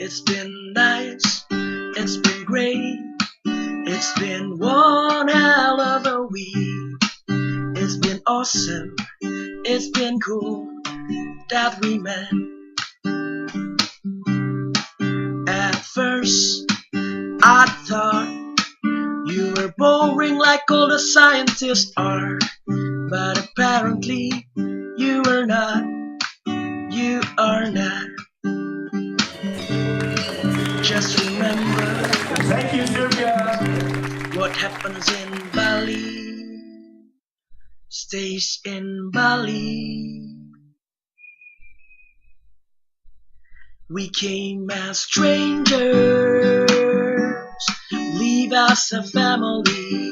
It's been nice, it's been great, it's been one hell of a week. It's been awesome, it's been cool that we met. At first, I thought you were boring like all the scientists are, but apparently you are not. You are not. Just remember, thank you, Durga. What happens in Bali stays in Bali. We came as strangers, leave us a family.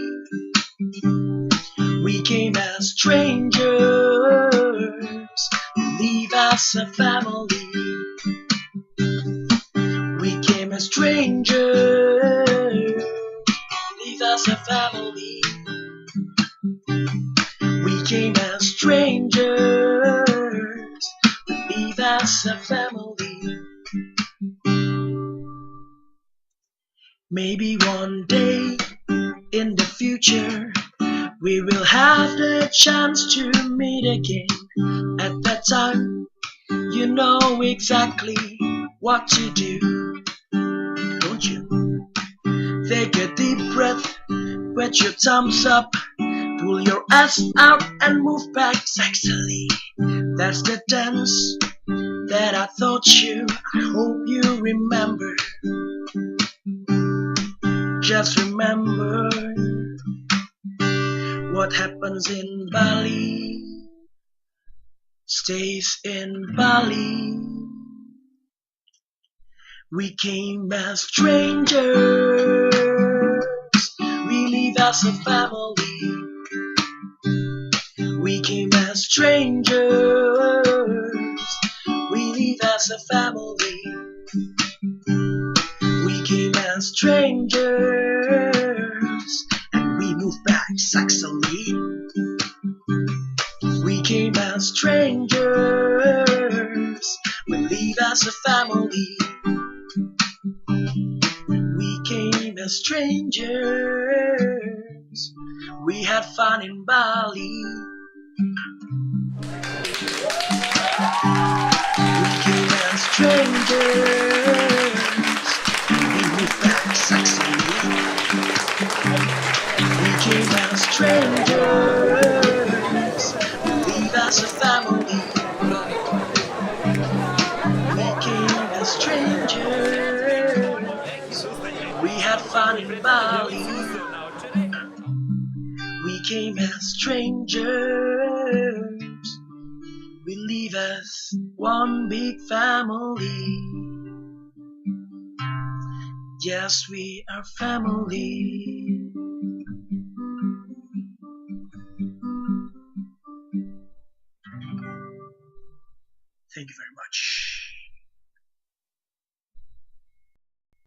We came as strangers, leave us a family. We came as strangers, leave us a family. We came as strangers, leave us a family. Maybe one day in the future we will have the chance to meet again. At that time, you know exactly what to do, don't you? Take a deep breath, wet your thumbs up, pull your ass out and move back sexily. That's the dance that I taught you, I hope you remember. Just remember, what happens in Bali stays in Bali. We came as strangers, we leave as a family. We came as strangers, we leave as a family. We came as strangers, and we move back sexily. We came as strangers, we leave as a family. We came as strangers, we had fun in Bali. We came as strangers, we moved back sexily. We came as strangers, we leave as a family. We came as strangers, we had fun in Bali. We came as strangers, we leave as one big family. Yes, we are family.